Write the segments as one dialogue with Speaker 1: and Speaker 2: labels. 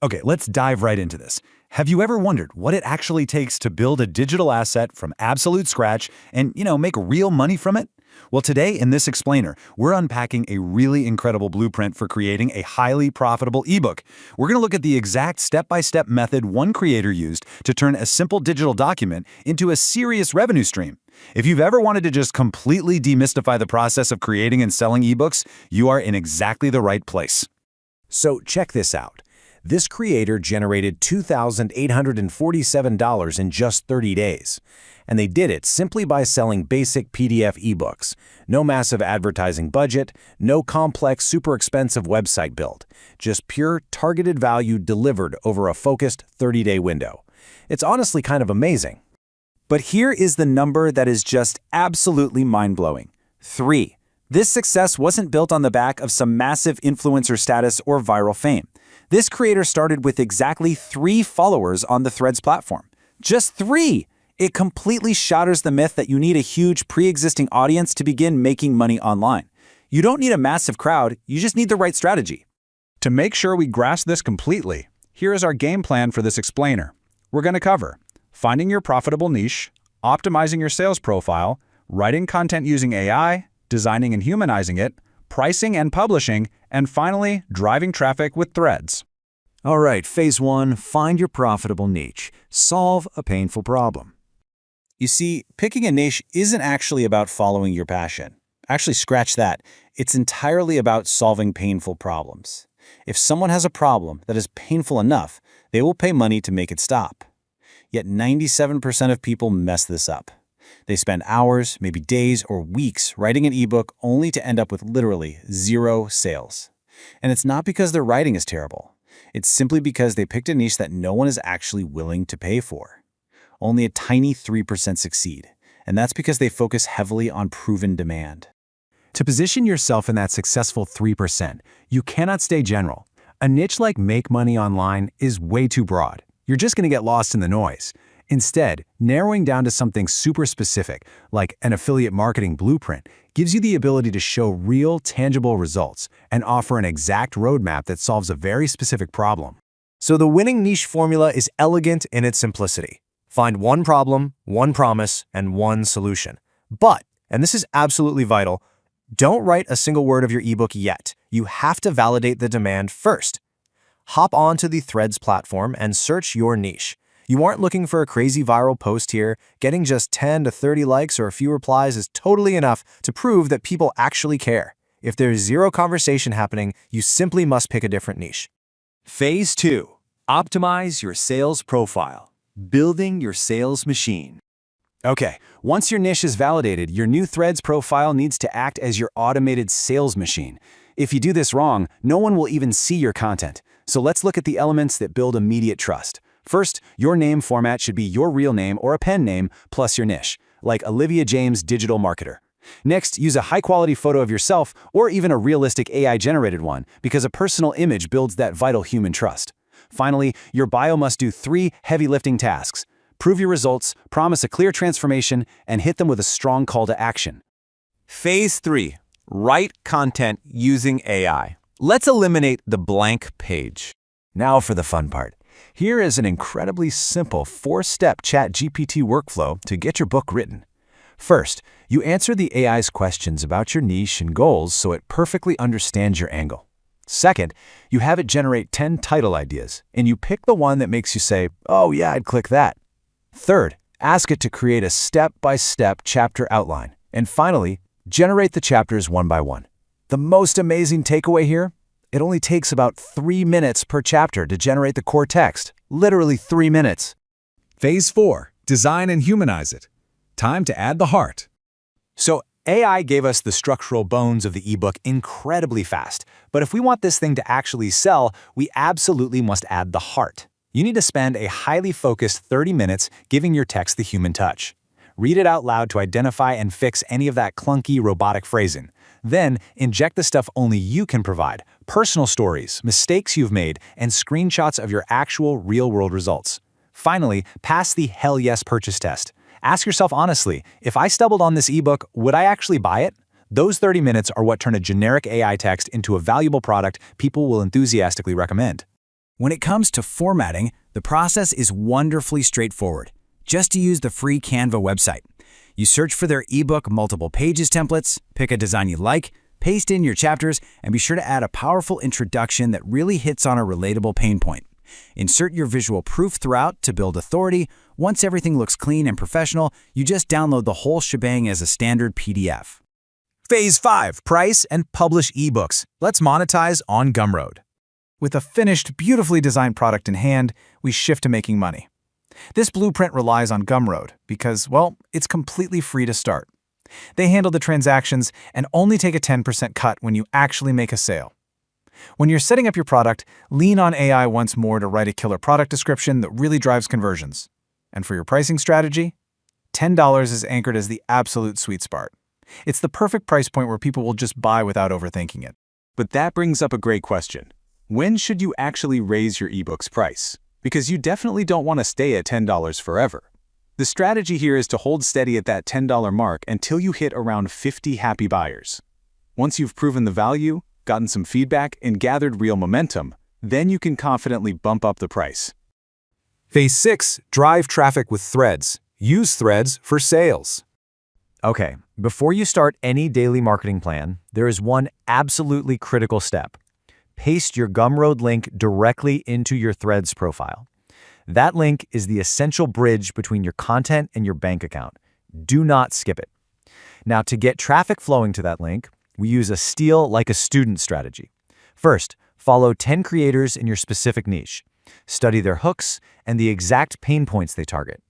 Speaker 1: Okay, let's dive right into this. Have you ever wondered what it actually takes to build a digital asset from absolute scratch and, make real money from it? Well, today in this explainer, we're unpacking a really incredible blueprint for creating a highly profitable ebook. We're going to look at the exact step-by-step method one creator used to turn a simple digital document into a serious revenue stream. If you've ever wanted to just completely demystify the process of creating and selling ebooks, you are in exactly the right place.
Speaker 2: So check this out. This creator generated $2,847 in just 30 days. And they did it simply by selling basic PDF ebooks. No massive advertising budget, no complex, super expensive website build. Just pure, targeted value delivered over a focused 30-day window. It's honestly kind of amazing.
Speaker 3: But here is the number that is just absolutely mind-blowing. 3. This success wasn't built on the back of some massive influencer status or viral fame. This creator started with exactly 3 followers on the Threads platform. Just 3! It completely shatters the myth that you need a huge pre-existing audience to begin making money online. You don't need a massive crowd, you just need the right strategy.
Speaker 4: To make sure we grasp this completely, here is our game plan for this explainer. We're going to cover finding your profitable niche, optimizing your sales profile, writing content using AI, designing and humanizing it, pricing and publishing, and finally, driving traffic with Threads.
Speaker 3: All right, phase 1, find your profitable niche. Solve a painful problem. You see, picking a niche isn't actually about following your passion. Actually, scratch that. It's entirely about solving painful problems. If someone has a problem that is painful enough, they will pay money to make it stop. Yet 97% of people mess this up. They spend hours, maybe days or weeks writing an ebook only to end up with literally 0 sales. And it's not because their writing is terrible. It's simply because they picked a niche that no one is actually willing to pay for. Only a tiny 3% succeed, and that's because they focus heavily on proven demand.
Speaker 2: To position yourself in that successful 3%, you cannot stay general. A niche like make money online is way too broad. You're just going to get lost in the noise. Instead, narrowing down to something super specific, like an affiliate marketing blueprint, gives you the ability to show real, tangible results and offer an exact roadmap that solves a very specific problem. So the winning niche formula is elegant in its simplicity. Find one problem, one promise, and one solution. But, and this is absolutely vital, don't write a single word of your ebook yet. You have to validate the demand first. Hop onto the Threads platform and search your niche. You aren't looking for a crazy viral post here. Getting just 10 to 30 likes or a few replies is totally enough to prove that people actually care. If there's 0 conversation happening, you simply must pick a different niche.
Speaker 3: Phase 2. Optimize your sales profile. Building your sales machine. Okay, once your niche is validated, your new Threads profile needs to act as your automated sales machine. If you do this wrong, no one will even see your content. So let's look at the elements that build immediate trust. First, your name format should be your real name or a pen name plus your niche, like Olivia James Digital Marketer. Next, use a high-quality photo of yourself or even a realistic AI-generated one because a personal image builds that vital human trust. Finally, your bio must do 3 heavy lifting tasks. Prove your results, promise a clear transformation, and hit them with a strong call to action.
Speaker 5: Phase 3. Write content using AI. Let's eliminate the blank page.
Speaker 2: Now for the fun part. Here is an incredibly simple 4-step ChatGPT workflow to get your book written. First, you answer the AI's questions about your niche and goals so it perfectly understands your angle. Second, you have it generate 10 title ideas, and you pick the one that makes you say, "Oh yeah, I'd click that." Third, ask it to create a step-by-step chapter outline. And finally, generate the chapters one by one. The most amazing takeaway here? It only takes about 3 minutes per chapter to generate the core text. Literally 3 minutes.
Speaker 4: Phase 4. Design and humanize it. Time to add the heart.
Speaker 3: So AI gave us the structural bones of the ebook incredibly fast, but if we want this thing to actually sell, we absolutely must add the heart. You need to spend a highly focused 30 minutes giving your text the human touch. Read it out loud to identify and fix any of that clunky robotic phrasing. Then, inject the stuff only you can provide, personal stories, mistakes you've made, and screenshots of your actual real-world results. Finally, pass the hell yes purchase test. Ask yourself honestly, if I stumbled on this ebook, would I actually buy it? Those 30 minutes are what turn a generic AI text into a valuable product people will enthusiastically recommend.
Speaker 2: When it comes to formatting, the process is wonderfully straightforward. Just to use the free Canva website. You search for their ebook multiple pages templates, pick a design you like, paste in your chapters, and be sure to add a powerful introduction that really hits on a relatable pain point. Insert your visual proof throughout to build authority. Once everything looks clean and professional, you just download the whole shebang as a standard PDF.
Speaker 3: Phase 5. Price and publish ebooks. Let's monetize on Gumroad.
Speaker 6: With a finished, beautifully designed product in hand, we shift to making money. This blueprint relies on Gumroad because, well, it's completely free to start. They handle the transactions and only take a 10% cut when you actually make a sale. When you're setting up your product, lean on AI once more to write a killer product description that really drives conversions. And for your pricing strategy, $10 is anchored as the absolute sweet spot. It's the perfect price point where people will just buy without overthinking it.
Speaker 4: But that brings up a great question. When should you actually raise your ebook's price? Because you definitely don't want to stay at $10 forever. The strategy here is to hold steady at that $10 mark until you hit around 50 happy buyers. Once you've proven the value, gotten some feedback, and gathered real momentum, then you can confidently bump up the price.
Speaker 3: Phase 6. Drive traffic with threads. Use threads for sales.
Speaker 1: Okay, before you start any daily marketing plan, there is one absolutely critical step. Paste your Gumroad link directly into your Threads profile. That link is the essential bridge between your content and your bank account. Do not skip it. Now, to get traffic flowing to that link, we use a steal like a student strategy. First, follow 10 creators in your specific niche. Study their hooks and the exact pain points they target.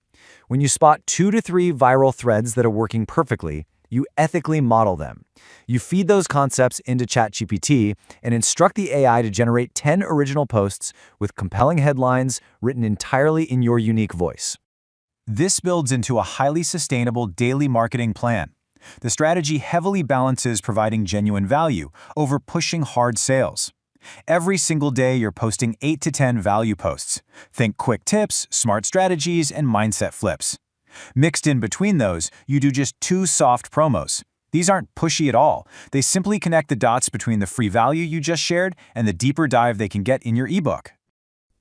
Speaker 1: When you spot 2 to 3 viral threads that are working perfectly, you ethically model them. You feed those concepts into ChatGPT and instruct the AI to generate 10 original posts with compelling headlines written entirely in your unique voice. This builds into a highly sustainable daily marketing plan. The strategy heavily balances providing genuine value over pushing hard sales. Every single day, you're posting 8 to 10 value posts. Think quick tips, smart strategies, and mindset flips. Mixed in between those, you do just 2 soft promos. These aren't pushy at all. They simply connect the dots between the free value you just shared and the deeper dive they can get in your ebook.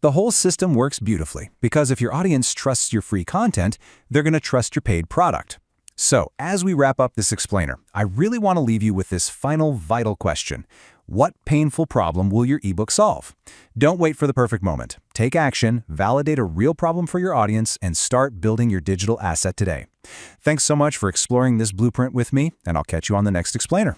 Speaker 2: The whole system works beautifully because if your audience trusts your free content, they're going to trust your paid product. So, as we wrap up this explainer, I really want to leave you with this final vital question. What painful problem will your ebook solve? Don't wait for the perfect moment. Take action, validate a real problem for your audience, and start building your digital asset today. Thanks so much for exploring this blueprint with me, and I'll catch you on the next explainer.